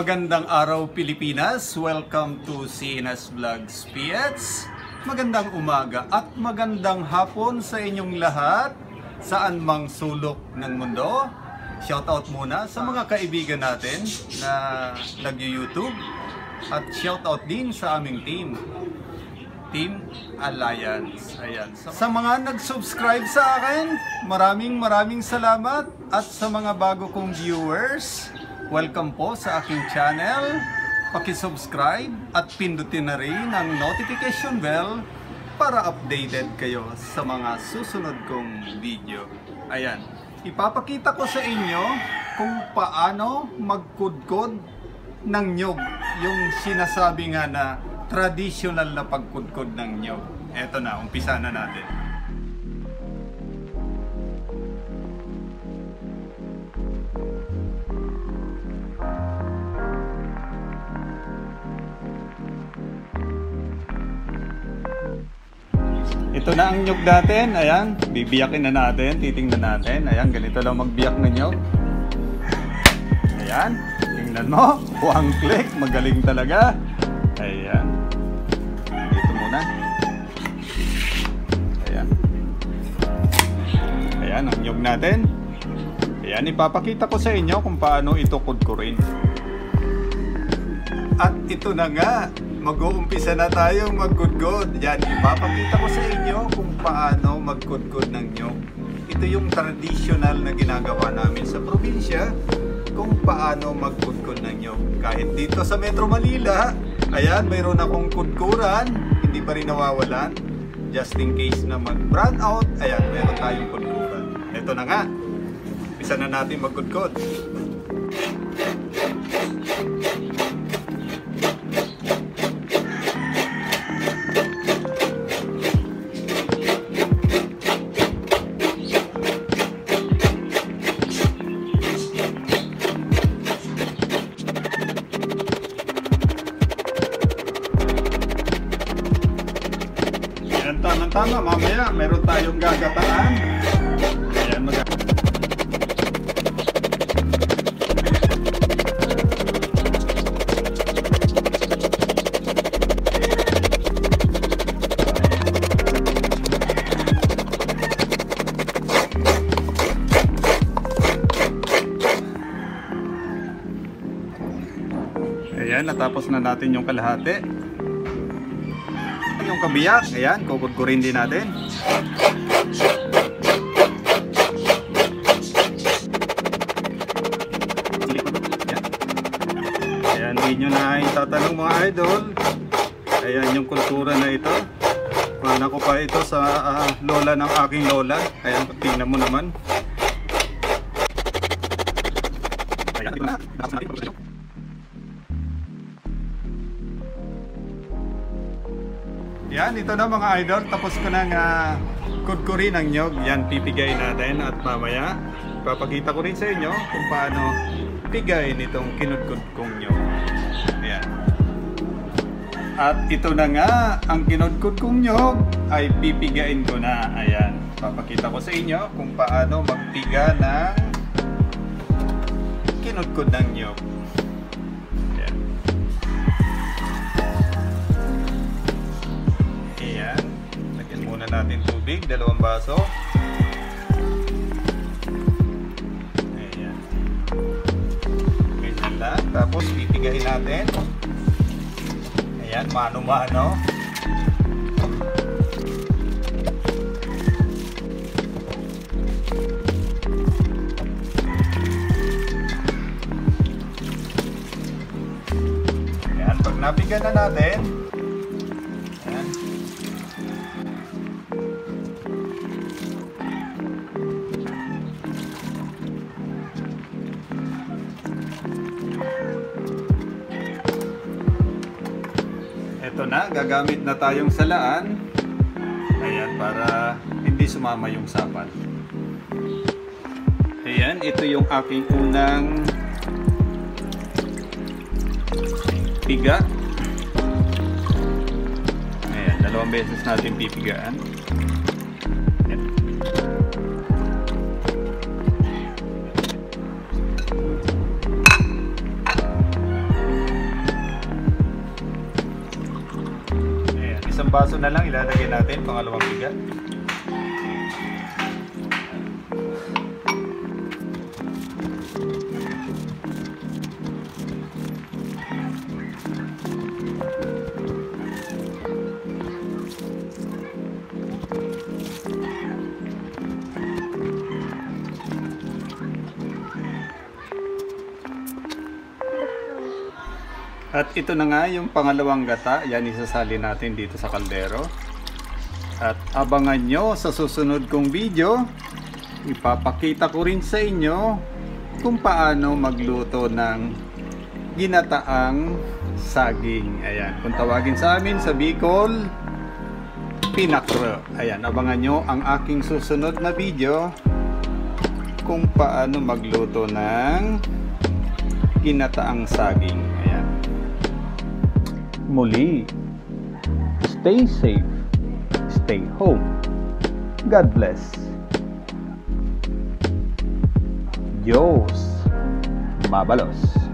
Magandang araw Pilipinas, welcome to CNS Vlogs PH. Magandang umaga at magandang hapon sa inyong lahat, saan mang sulok ng mundo. Shoutout muna sa mga kaibigan natin na nag-YouTube at shoutout din sa aming Team Alliance. Ayan. Sa mga nag-subscribe sa akin, maraming salamat. At sa mga bago kong viewers, welcome po sa aking channel. Paki-subscribe at pindutin na rin ang notification bell para updated kayo sa mga susunod kong video. Ayan. Ipapakita ko sa inyo kung paano magkudkod ng nyog. Yung sinasabi nga na traditional na pagkudkod ng nyog. Eto na, umpisa na natin. Ito na ang nyog natin. Ayan, bibiyakin na natin, titingnan natin. Ayan, ganito lang magbiyak ng nyog. Ayan, tingnan mo. One click, magaling talaga. Ayan. Dito muna. Ayan. Ayan, ang nyog natin. Ayan, ipapakita ko sa inyo kung paano ito kudkurin. At ito na nga, mag-uumpisa na tayong magkudkod. Yan, ipapakita ko sa inyo kung paano magkudkod ng nyog. Ito yung traditional na ginagawa namin sa probinsya, kung paano magkudkod ng nyog. Kahit dito sa Metro Manila, ayan, mayroon akong kudkuran, hindi pa rin nawawalan. Just in case na mag-brand out, ayan, mayroon tayong kudkuran. Ito na nga, umpisa na natin magkudkod. Tama, mamaya meron tayong gagataan. Ayan, ayan, natapos na natin yung kalahati. Yung kabiyak, ayan, kukudkurin din natin. Ayan, hindi nyo na itatanong mga idol. Ayan yung kultura na ito. Mana ko pa ito sa lola ng aking lola. Ayan, tingnan mo naman. Ayan, ito na. Yan, ito na mga idol, tapos ko nang kudkurin ang nyog. Yan, pipigayin natin at mamaya papakita ko rin sa inyo kung paano pigayin itong kinudkod kong nyog. Ayan. At ito na nga, ang kinudkod kong nyog ay pipigayin ko na. Ayan, papakita ko sa inyo kung paano magpiga ng kinudkod ng nyog. Natin tubig, 2 baso. Ayan. Ganyan lang. Tapos pipigahin natin. Ayan, mano-mano. Ayan, pag napigan na natin, ito na, gagamit na tayong salaan. Ayan, para hindi sumama yung sapat. Ayan, ito yung aking unang piga. Ayan, 2 beses natin pipigaan. Ayan. Isang baso na lang ilalagay natin, pangalawang biga. At ito na nga yung pangalawang gata, yan isasali natin dito sa kaldero. At abangan nyo sa susunod kong video, ipapakita ko rin sa inyo kung paano magluto ng ginataang saging. Ayan, kung tawagin sa amin sa Bicol, pinakro. Ayan, abangan nyo ang aking susunod na video kung paano magluto ng ginataang saging. Ayan. Muli, stay safe, stay home. God bless. Diyos mabalos.